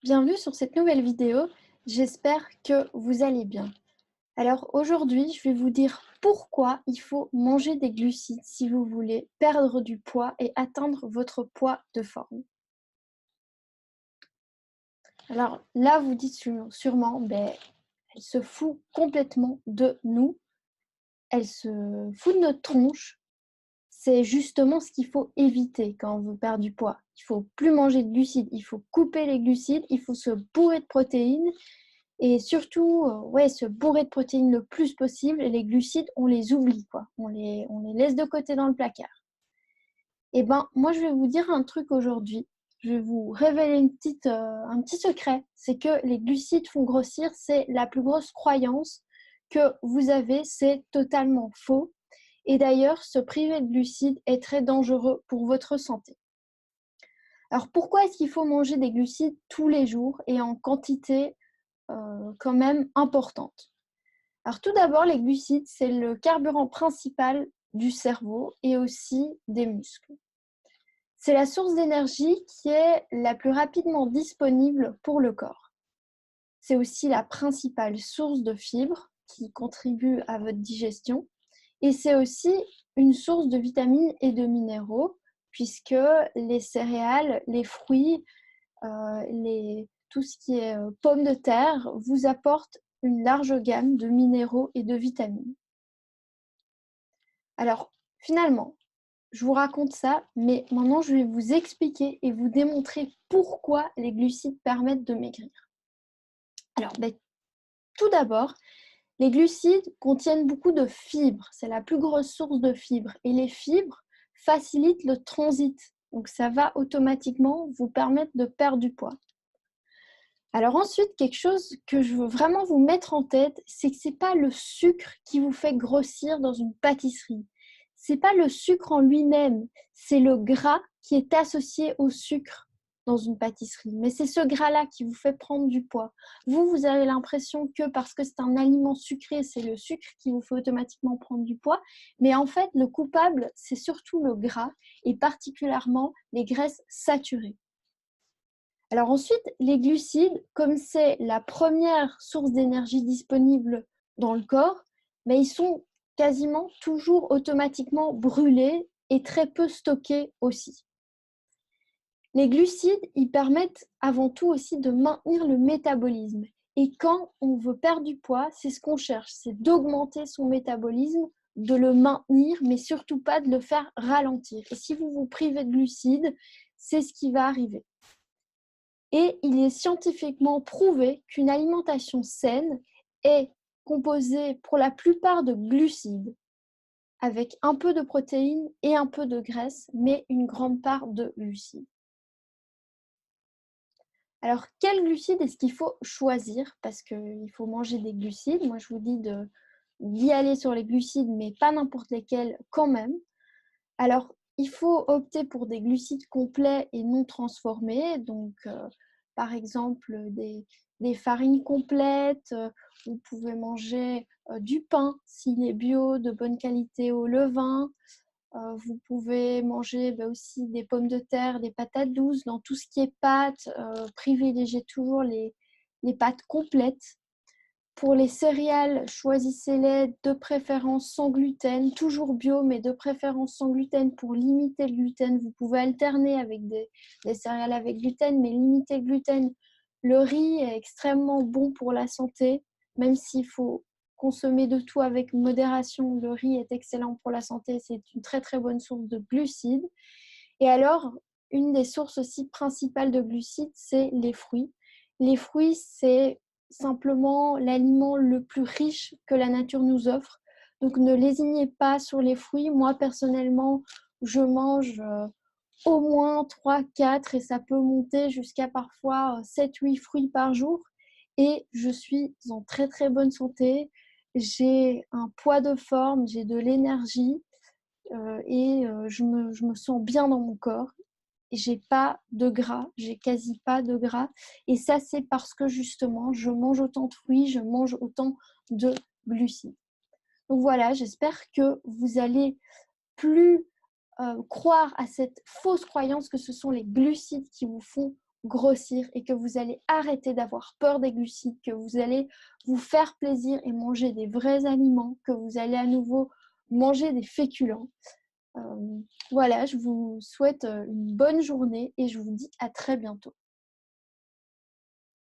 Bienvenue sur cette nouvelle vidéo, j'espère que vous allez bien. Alors aujourd'hui, je vais vous dire pourquoi il faut manger des glucides si vous voulez perdre du poids et atteindre votre poids de forme. Alors là, vous dites sûrement, elle se fout complètement de nous, elle se fout de notre tronche. C'est justement ce qu'il faut éviter quand on veut perdre du poids. Il faut plus manger de glucides, il faut couper les glucides, il faut se bourrer de protéines. Et surtout, ouais, se bourrer de protéines le plus possible et les glucides, on les oublie, quoi. On les laisse de côté dans le placard. Et ben, moi, je vais vous dire un truc aujourd'hui. Je vais vous révéler un petit secret. C'est que les glucides font grossir. C'est la plus grosse croyance que vous avez. C'est totalement faux. Et d'ailleurs, se priver de glucides est très dangereux pour votre santé. Alors, pourquoi est-ce qu'il faut manger des glucides tous les jours et en quantité quand même importante? Alors tout d'abord, les glucides, c'est le carburant principal du cerveau et aussi des muscles. C'est la source d'énergie qui est la plus rapidement disponible pour le corps. C'est aussi la principale source de fibres qui contribue à votre digestion. Et c'est aussi une source de vitamines et de minéraux, puisque les céréales, les fruits, tout ce qui est pommes de terre vous apporte une large gamme de minéraux et de vitamines. Alors, finalement, je vous raconte ça, mais maintenant je vais vous expliquer et vous démontrer pourquoi les glucides permettent de maigrir. Alors, tout d'abord, les glucides contiennent beaucoup de fibres. C'est la plus grosse source de fibres. Et les fibres facilitent le transit. Donc, ça va automatiquement vous permettre de perdre du poids. Alors ensuite, quelque chose que je veux vraiment vous mettre en tête, c'est que ce n'est pas le sucre qui vous fait grossir dans une pâtisserie. Ce n'est pas le sucre en lui-même, c'est le gras qui est associé au sucre dans une pâtisserie. Mais c'est ce gras-là qui vous fait prendre du poids. Vous avez l'impression que parce que c'est un aliment sucré, c'est le sucre qui vous fait automatiquement prendre du poids. Mais en fait, le coupable, c'est surtout le gras et particulièrement les graisses saturées. Alors ensuite, les glucides, comme c'est la première source d'énergie disponible dans le corps, mais ils sont quasiment toujours automatiquement brûlés et très peu stockés aussi. Les glucides, ils permettent avant tout aussi de maintenir le métabolisme. Et quand on veut perdre du poids, c'est ce qu'on cherche, c'est d'augmenter son métabolisme, de le maintenir, mais surtout pas de le faire ralentir. Et si vous vous privez de glucides, c'est ce qui va arriver. Et il est scientifiquement prouvé qu'une alimentation saine est composée pour la plupart de glucides, avec un peu de protéines et un peu de graisse, mais une grande part de glucides. Alors, quels glucides est-ce qu'il faut choisir? Parce qu'il faut manger des glucides. Moi, je vous dis d'y aller sur les glucides, mais pas n'importe lesquels quand même. Alors, il faut opter pour des glucides complets et non transformés. Donc, par exemple, des farines complètes. Vous pouvez manger du pain s'il est bio, de bonne qualité au levain. Vous pouvez manger aussi des pommes de terre, des patates douces. Dans tout ce qui est pâtes, privilégiez toujours les pâtes complètes. Pour les céréales, choisissez-les de préférence sans gluten, toujours bio, mais de préférence sans gluten pour limiter le gluten. Vous pouvez alterner avec des céréales avec gluten, mais limiter le gluten. Le riz est extrêmement bon pour la santé, même s'il faut consommer de tout avec modération. Le riz est excellent pour la santé, c'est une très très bonne source de glucides. Et alors, une des sources aussi principales de glucides, c'est les fruits. Les fruits, c'est simplement l'aliment le plus riche que la nature nous offre. Donc ne lésignez pas sur les fruits. Moi, personnellement, je mange au moins 3, 4 et ça peut monter jusqu'à parfois 7, 8 fruits par jour. Et je suis en très très bonne santé. J'ai un poids de forme, j'ai de l'énergie et je me sens bien dans mon corps. J'ai pas de gras, j'ai quasi pas de gras. Et ça, c'est parce que justement, je mange autant de fruits, je mange autant de glucides. Donc voilà, j'espère que vous allez plus croire à cette fausse croyance que ce sont les glucides qui vous font grossir et que vous allez arrêter d'avoir peur des glucides, que vous allez vous faire plaisir et manger des vrais aliments, que vous allez à nouveau manger des féculents. Voilà, je vous souhaite une bonne journée et je vous dis à très bientôt.